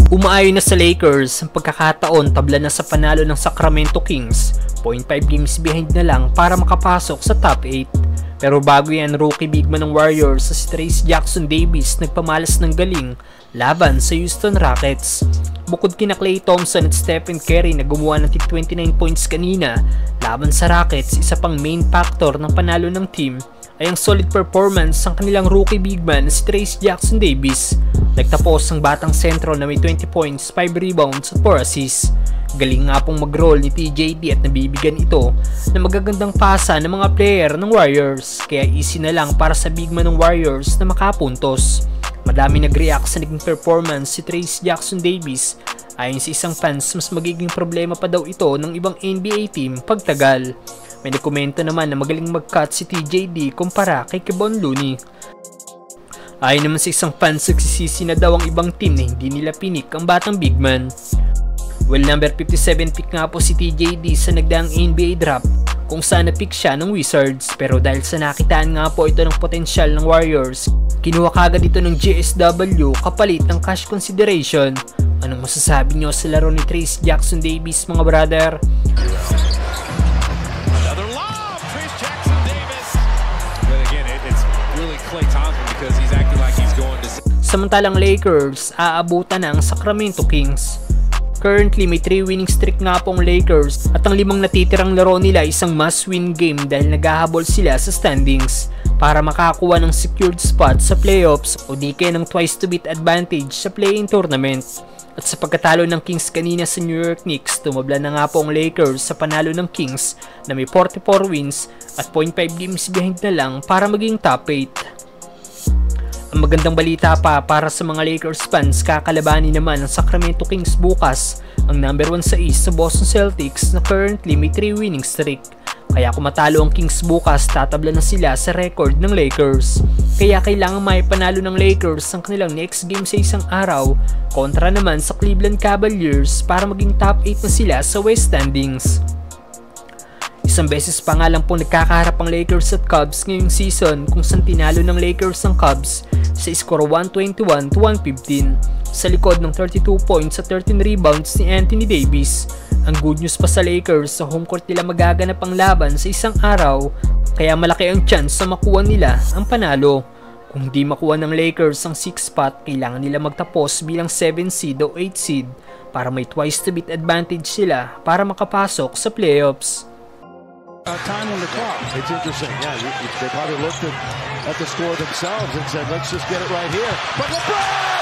Umaayon na sa Lakers ang pagkakataon tabla na sa panalo ng Sacramento Kings, 0.5 games behind na lang para makapasok sa top 8. Pero bago yan, rookie big man ng Warriors sa si Trayce Jackson-Davis nagpamalas ng galing laban sa Houston Rockets. Bukod kina Klay Thompson at Stephen Curry na gumawa ng 29 points kanina laban sa Rockets, isa pang main factor ng panalo ng team ay ang solid performance ng kanilang rookie big man na si Trayce Jackson-Davis. Nagtapos ang batang sentro na may 20 points, 5 rebounds at 4 assists. Galing nga pong mag-roll ni TJD at nabibigyan ito na magagandang pasa ng mga player ng Warriors, kaya easy na lang para sa big man ng Warriors na makapuntos. Madami nag-react sa naging performance si Trayce Jackson-Davis. Ayon sa isang fans, mas magiging problema pa daw ito ng ibang NBA team pagtagal. May nakomento naman na magaling mag-cut si TJD kumpara kay Kevon Looney. Ayon naman sa isang fans, nagsisisi na daw ang ibang team na hindi nila pinik ang batang big man. Well, number 57 pick nga po si TJD sa nagdaang NBA draft kung saan na-pick siya ng Wizards, pero dahil sa nakitaan nga po ito ng potensyal ng Warriors, kinuha kagad ito ng GSW kapalit ng cash consideration. Anong masasabi nyo sa laro ni Trayce Jackson-Davis, mga brother? Another lob, Trayce Jackson-Davis. But again, it's really Klay Thompson because he's acting like he's going to... Samantalang Lakers, aabutan ng Sacramento Kings. Currently, may 3 winning streak nga pong Lakers at ang 5 natitirang laro nila isang must-win game dahil naghahabol sila sa standings para makakuha ng secured spot sa playoffs o di kaya ng twice-to-beat advantage sa play-in tournament. At sa pagkatalo ng Kings kanina sa New York Knicks, tumabla na nga po ang Lakers sa panalo ng Kings na may 44 wins at 0.5 games behind na lang para maging top 8. Ang magandang balita pa para sa mga Lakers fans, kakalabanin naman ng Sacramento Kings bukas ang number 1 sa East sa Boston Celtics na currently may 3 winning streak. Kaya kung matalo ang Kings bukas, tatabla na sila sa record ng Lakers. Kaya kailangan maipanalo ng Lakers ang kanilang next game sa isang araw kontra naman sa Cleveland Cavaliers para maging top 8 na sila sa West standings. Isang beses pa nga lang po nagkakaharap ang Lakers at Cubs ngayong season kung saan tinalo ng Lakers ang Cubs sa score 121-115 sa likod ng 32 points at 13 rebounds ni Anthony Davis. Ang good news pa sa Lakers, sa home court nila magaganap ang laban sa isang araw, kaya malaki ang chance na makuha nila ang panalo. Kung di makuha ng Lakers ang 6th spot, kailangan nila magtapos bilang 7 seed o 8 seed para may twice to beat advantage sila para makapasok sa playoffs. Time on the clock. It's interesting. Yeah, they probably looked at the score themselves and said, let's just get it right here. But LeBron!